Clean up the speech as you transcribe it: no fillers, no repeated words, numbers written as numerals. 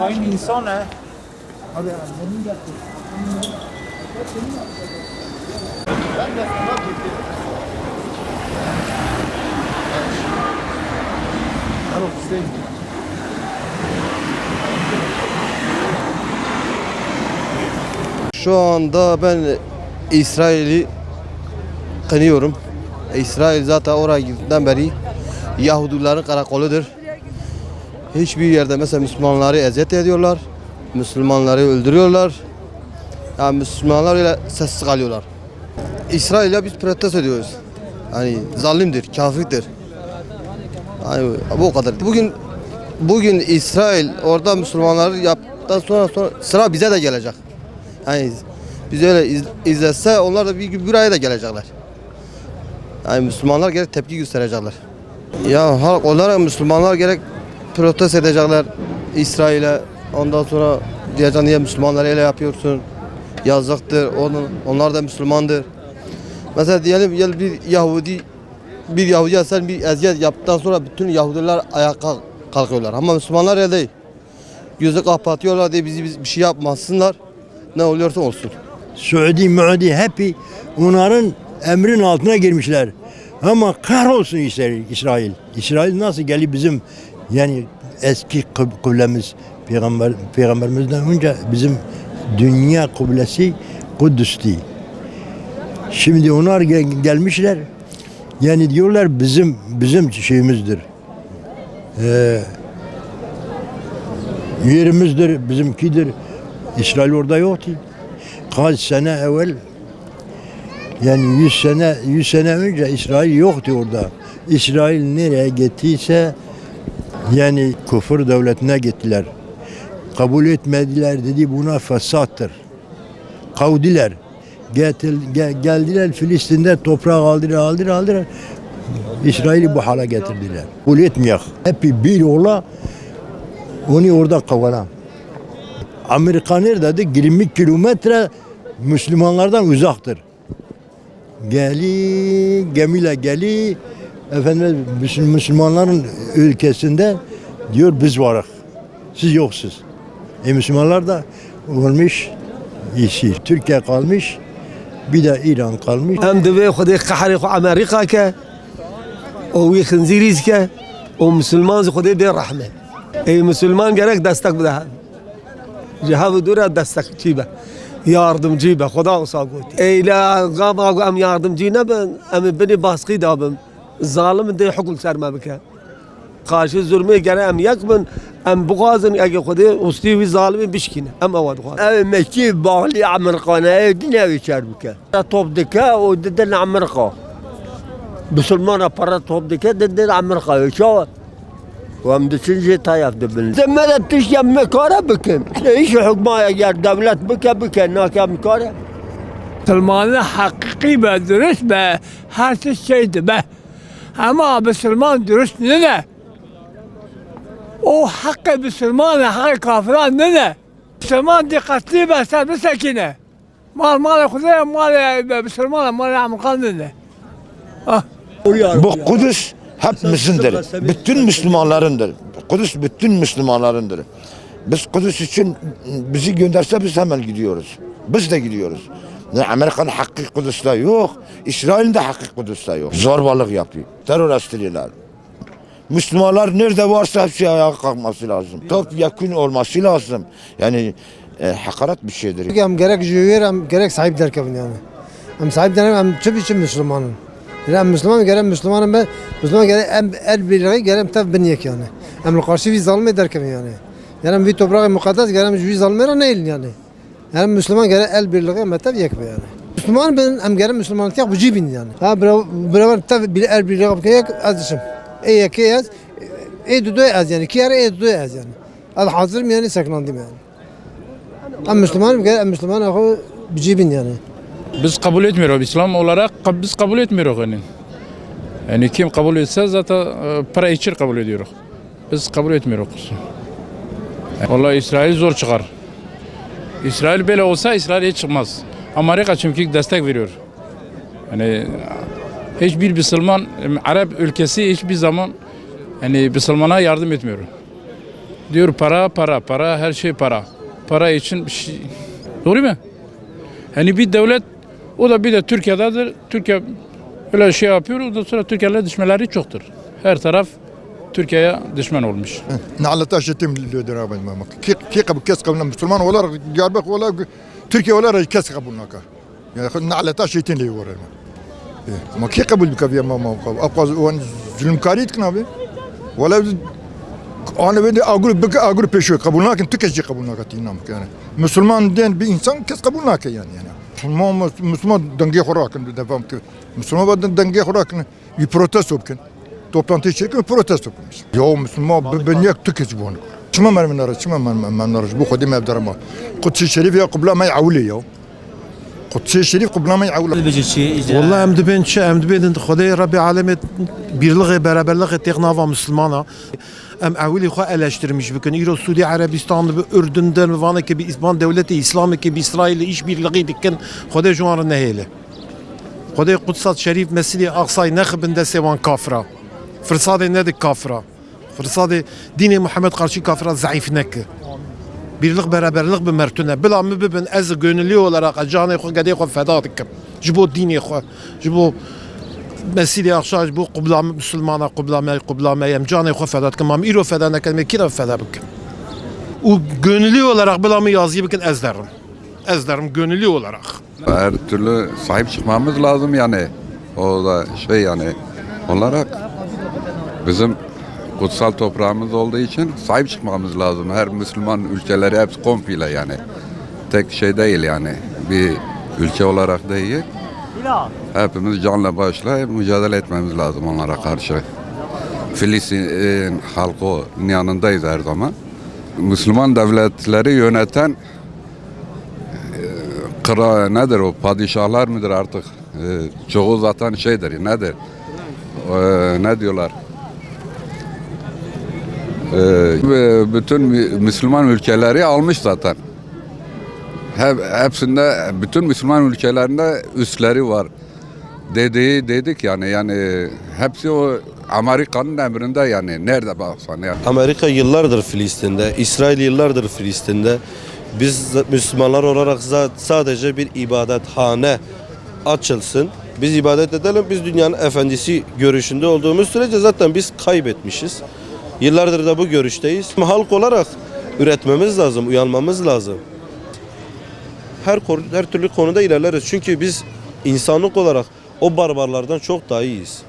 hain insan ha. Hadi benim yaptım. Şu anda ben İsrail'i kınıyorum. İsrail zaten oraya gittiğinden beri Yahudilerin karakoludur. Hiçbir yerde mesela Müslümanları eziyet ediyorlar. Müslümanları öldürüyorlar. Yani Müslümanlar öyle sessiz kalıyorlar. İsrail'e biz protesto ediyoruz. Hani zalimdir, kafirdir. Yani bu kadar. Bugün İsrail orada Müslümanları yaptıktan sonra sıra bize de gelecek. Yani biz öyle izletse onlar da bir gün buraya da gelecekler. Yani Müslümanlar gerek tepki gösterecekler. Ya halk olarak Müslümanlar gerek protesto edecekler İsrail'e. Ondan sonra diyecekler niye Müslümanları öyle yapıyorsun? Yazıktır. Onlar da Müslümandır. Mesela diyelim bir Yahudi sen bir eziyet yaptıktan sonra bütün Yahudiler ayağa kalkıyorlar. Ama Müslümanlar öyle değil. Gözü kapatıyorlar diye bizi bir şey yapmasınlar. Ne oluyorsa olsun. Suudi hep onların emrin altına girmişler. Ama kahrolsun İsrail. İsrail nasıl gelip bizim yani eski kıblemiz peygamberimizden önce bizim dünya kıblesi Kudüs'tü. Şimdi onlar gelmişler. Yani diyorlar bizim şeyimizdir. Yerimizdir, bizimkidir. İsrail orada yoktu. Kaç sene evvel yani 100 sene önce İsrail yoktu orada. İsrail nereye gittiyse yani küfür devletine gittiler. Kabul etmediler dedi buna fesattır. Kavdiler. Geldiler Filistin'de toprağı aldılar. İsrail'i bu hale getirdiler. Kabul etmiyor. Hep bir ola onu orada kavana. Amerika nerede? 20 kilometre Müslümanlardan uzaktır. Gemiyle efendim Müslümanların ülkesinde diyor biz varız. Siz yoksunuz. Müslümanlar da olmuş işi. Türkiye kalmış. Bir de İran kalmış. Hem de ve خدای قهر خو امریکا که او وی خنزیریز که او مسلمان خدای به رحمت ای مسلمان gerek destek بده جهاد دوره destek چیبه yardımcı be خدا olsa gut eyla gama am yardımcı ne ben am beni baskı dabım zalim de hukuk serme bike karşı zulme gere am yakmen am buğazın ege خدای usti ve zalimi bişkine am avad ev mekki bağlı Amerikan'a dine geçer bike top dike o dedin Amerika Müslümana para top dike dedin Amerika şu وهم دسنجي طايف دبل زمرت تشيا مكارة بكم ايش حكمايا يا دولة بكا ناكا مكارة سلمان حقيقي به درست به هر şey به ama Müslüman dürüst ne? O hakkı Müslüman hakkı kafiran ne? Müslüman dikkatli be sen sakine. Mal Kuzey mal Müslüman mal Amerikan ne? Bu Kudüs hepimizindir. Bütün Müslümanlarındır. Kudüs bütün Müslümanlarındır. Biz Kudüs için bizi gönderse biz hemen gidiyoruz. Biz de gidiyoruz. Amerika'nın hakkı Kudüs'te yok. İsrail'in de hakkı Kudüs'te yok. Zorbalık yapıyor. Terör estiriyorlar. Müslümanlar nerede varsa hepsi ayağa kalkması lazım. Topyekun olması lazım. Yani hakaret bir şeydir. Hem gerek jüver hem gerek sahip derken yani. Hem sahip derken hem tüm için Müslümanım. Yani Müslüman gerek Müslümanım ben. Müslüman gerek el birliği gerek tabi biniyek yani. Hem karşı bir zalim ederken yani. Yani bir toprağı mukaddes gerek bir zalimlere değil yani. Yani Müslüman gerek el birliği metal yekme yani. Müslüman ben hem gerek Müslüman tek bu cibin yani. Ha beraber tabi bir el birliği yapacak azışım. Ki az, dudu az yani. Ki yere dudu az yani. Al hazır mı yani saklandım yani. Hem Müslüman gerek Müslüman akı cibin yani. Biz kabul etmiyoruz. İslam olarak biz kabul etmiyoruz yani. Yani kim kabul etse zaten para için kabul ediyoruz. Biz kabul etmiyoruz. Vallahi İsrail zor çıkar. İsrail böyle olsa İsrail hiç çıkmaz. Amerika çünkü destek veriyor. Yani hiçbir Müslüman, Arap ülkesi hiçbir zaman yani Müslümana yardım etmiyor. Diyor para, para, para, her şey para. Para için bir şey. Doğru mu? Hani bir devlet, o da bir de Türkiye'dedir. Türkiye öyle şey yapıyor, ondan sonra Türkiye'yle düşmeleri çoktur. Her taraf Türkiye'ye düşman olmuş. نعلتا شتم لودر ابن ماما كي قبل كاس قبل مسلمان ولا جاربك ولا تركيا ولا كاس قبلناك يعني نعلتا شتين لي ورا ما كي قبل بك يا ماما ابقى وان ظلم كاريت كنا ولا انا بدي اقول بك اقول بيشو قبلناك انت كاس قبلناك تينام يعني مسلمان دين بانسان كاس قبلناك يعني مسلمان دنگي خوراك دفهم مسلمان بدن دنگي خوراك يبروتستو بكن toplantı içerken protesto yapmış. Ya Müslüman ben yak tüketici bu onu. Çima men naraj bu kodi mevdarama. Kutsi Şerif ya qibla ma yavli ya. Kutsi Şerif qibla ma yavli. والله em dibin Xudaya Rabbi Alemet birliği beraberliği teknava Müslümana. Em evveli xo eleştirmiş bugün İro Suudi Arabistan'da bir Ürdün'den vana ki bir İslam devleti İslam'ı ki bir İsrail'le işbirliği dikken Xudaya juarı neyle. Xudaya Kutsat Şerif Mescid-i Aksa'yı ne xibinde sevan kafra. Fırsadı nedik kafra. Fırsadı dini Muhammed karşı kafra zayıf nekke. Birlik beraberlik bir mertune. Bila mı bibin ez gönüllü olarak canı xo gade xo feda dikim. Jibo dini xo. Jibo Mescid-i Aksa jibo qubla Müslümana qubla meyem canı xo feda dikim. Am iro feda nekke kira feda bikim. O gönüllü olarak bila mı yazıyı bikin ez derim. Ez derim gönüllü olarak. Her türlü sahip çıkmamız lazım yani. O da şey yani olarak bizim kutsal toprağımız olduğu için sahip çıkmamız lazım. Her Müslüman ülkeleri hepsi komple yani. Tek şey değil yani. Bir ülke olarak değil. Hepimiz canla başla mücadele etmemiz lazım onlara karşı. Filistin halkının yanındayız her zaman. Müslüman devletleri yöneten nedir o? Padişahlar mıdır artık? Çoğu zaten şeydir. Nedir? Ne diyorlar? Bütün Müslüman ülkeleri almış zaten. Hepsinde, bütün Müslüman ülkelerinde üsleri var. Dedik yani hepsi o Amerika'nın emrinde yani nerede baksan yani. Amerika yıllardır Filistin'de, İsrail yıllardır Filistin'de. Biz Müslümanlar olarak sadece bir ibadethane açılsın. Biz ibadet edelim, biz dünyanın efendisi görüşünde olduğumuz sürece zaten biz kaybetmişiz. Yıllardır da bu görüşteyiz. Halk olarak üretmemiz lazım, uyanmamız lazım. Her türlü konuda ilerleriz. Çünkü biz insanlık olarak o barbarlardan çok daha iyiyiz.